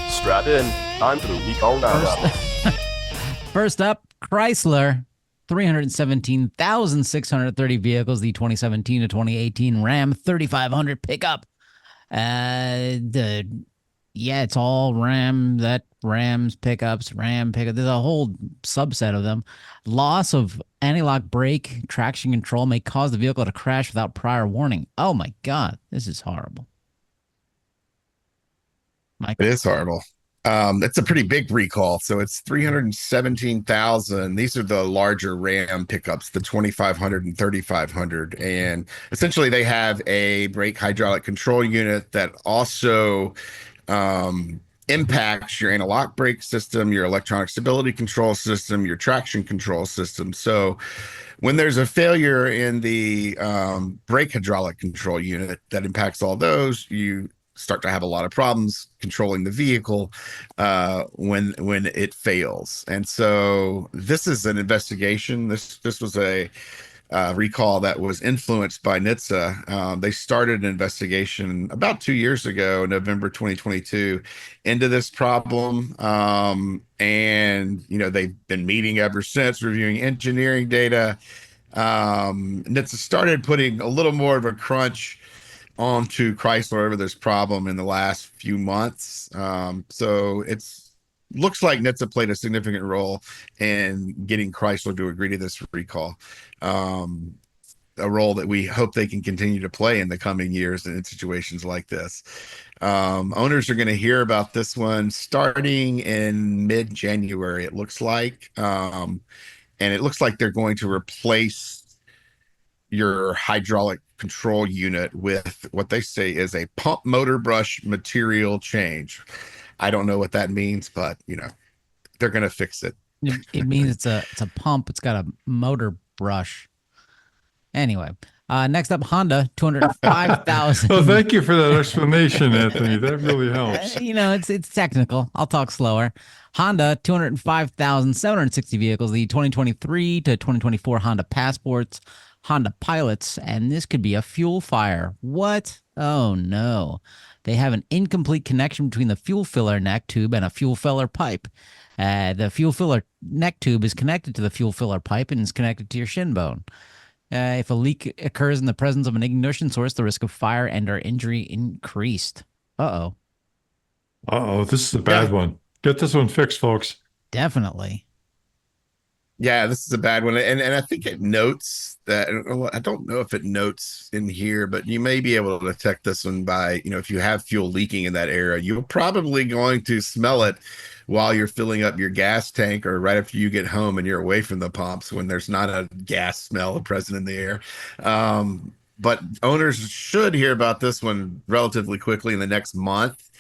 Strap in. Time for the recall roundup. First up, Chrysler, 317,630 vehicles, the 2017 to 2018 Ram 3500 pickup. It's all Rams pickups, Ram pickup. There's a whole subset of them. Loss of anti-lock brake traction control may cause the vehicle to crash without prior warning. Oh my God, this is horrible. It is horrible. It's a pretty big recall. So it's 317,000. These are the larger Ram pickups, the 2500 and 3500. And essentially they have a brake hydraulic control unit that also impacts your anti-lock brake system, your electronic stability control system, your traction control system. So when there's a failure in the brake hydraulic control unit that impacts all those, you start to have a lot of problems controlling the vehicle when it fails. And so this is an investigation. This was a recall that was influenced by NHTSA. They started an investigation about 2 years ago, November 2022, into this problem. And, they've been meeting ever since, reviewing engineering data. NHTSA started putting a little more of a crunch onto Chrysler over this problem in the last few months. So looks like NHTSA played a significant role in getting Chrysler to agree to this recall. A role that we hope they can continue to play in the coming years in situations like this. Owners are going to hear about this one starting in mid-January, it looks like. And it looks like they're going to replace your hydraulic control unit with what they say is a pump motor brush material change. I don't know what that means, but they're going to fix it. It means it's a pump. It's got a motor brush. Anyway, next up, Honda, 205,000. Well, thank you for that explanation, Anthony. That really helps. It's technical. I'll talk slower. Honda, 205,760 vehicles, the 2023 to 2024 Honda Passports, Honda Pilots, and this could be a fuel fire. What? Oh, no. They have an incomplete connection between the fuel filler neck tube and a fuel filler pipe. The fuel filler neck tube is connected to the fuel filler pipe and is connected to your shin bone. If a leak occurs in the presence of an ignition source, the risk of fire and/or injury increased. Uh-oh. Uh-oh, this is a bad one. Get this one fixed, folks. Definitely. Yeah, this is a bad one. And I think it notes that, I don't know if it notes in here, but you may be able to detect this one by, if you have fuel leaking in that area, you're probably going to smell it while you're filling up your gas tank or right after you get home and you're away from the pumps when there's not a gas smell present in the air. But owners should hear about this one relatively quickly in the next month.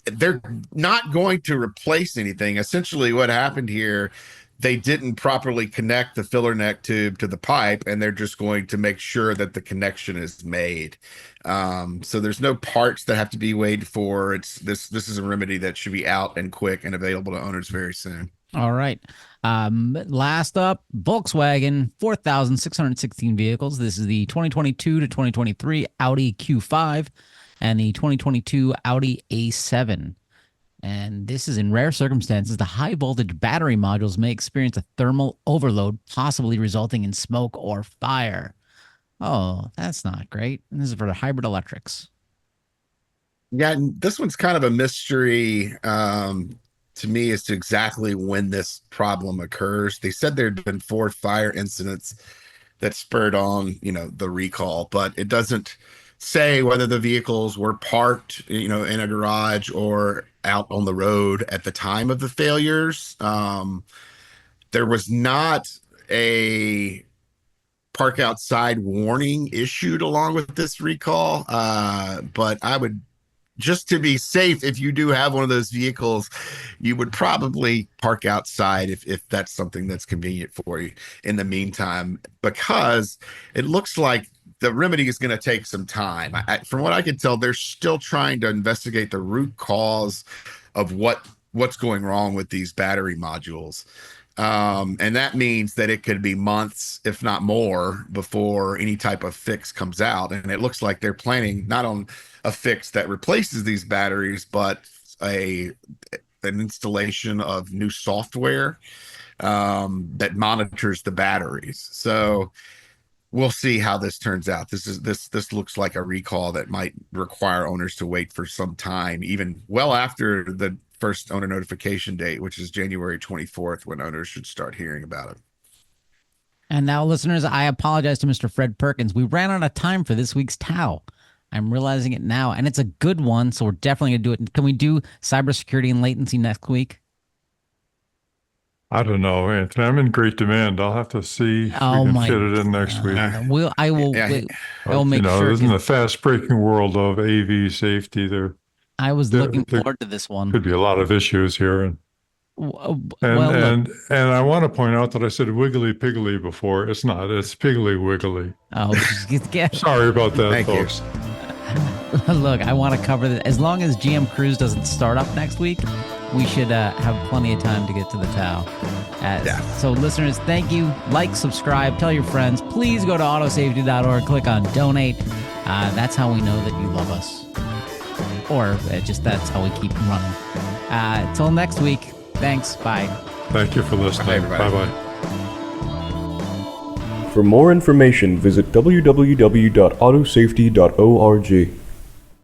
They're not going to replace anything. Essentially, what happened here, they didn't properly connect the filler neck tube to the pipe, and they're just going to make sure that the connection is made. So there's no parts that have to be waited for. This is a remedy that should be out and quick and available to owners very soon. All right. Last up, Volkswagen, 4,616 vehicles. This is the 2022 to 2023 Audi Q5 and the 2022 Audi A7. And this is in rare circumstances. The high voltage battery modules may experience a thermal overload, possibly resulting in smoke or fire. Oh, that's not great. And this is for the hybrid electrics. Yeah, and this one's kind of a mystery to me as to exactly when this problem occurs. They said there had been 4 fire incidents that spurred on, the recall, but it doesn't say whether the vehicles were parked, in a garage or out on the road at the time of the failures. There was not a park outside warning issued along with this recall. But I would, just to be safe, if you do have one of those vehicles, you would probably park outside if that's something that's convenient for you in the meantime, because it looks like the remedy is going to take some time. From what I can tell, they're still trying to investigate the root cause of what's going wrong with these battery modules. And that means that it could be months, if not more, before any type of fix comes out. And it looks like they're planning not on a fix that replaces these batteries, but an installation of new software that monitors the batteries. So we'll see how this turns out. This looks like a recall that might require owners to wait for some time, even well after the first owner notification date, which is January 24th, when owners should start hearing about it. And now, listeners, I apologize to Mr. Fred Perkins. We ran out of time for this week's TOW. I'm realizing it now, and it's a good one, so we're definitely going to do it. Can we do cybersecurity and latency next week? I don't know, Anthony. I'm in great demand. I'll have to see if we can fit it in next week. I will make sure. In the fast-breaking world of AV safety, there I was There- looking there forward to this one. Could be a lot of issues here, and Well, and look. and I want to point out that I said wiggly piggly before. It's not. It's piggly wiggly. Oh, Sorry about that, Thank you. folks. look, I want to cover that. As long as GM Cruise doesn't start up next week, we should have plenty of time to get to the Tau. Yeah. So, listeners, thank you. Like, subscribe, tell your friends. Please go to autosafety.org, click on donate. That's how we know that you love us. Or just that's how we keep running. Till next week. Thanks. Bye. Thank you for listening. Bye, everybody. Bye-bye. For more information, visit www.autosafety.org.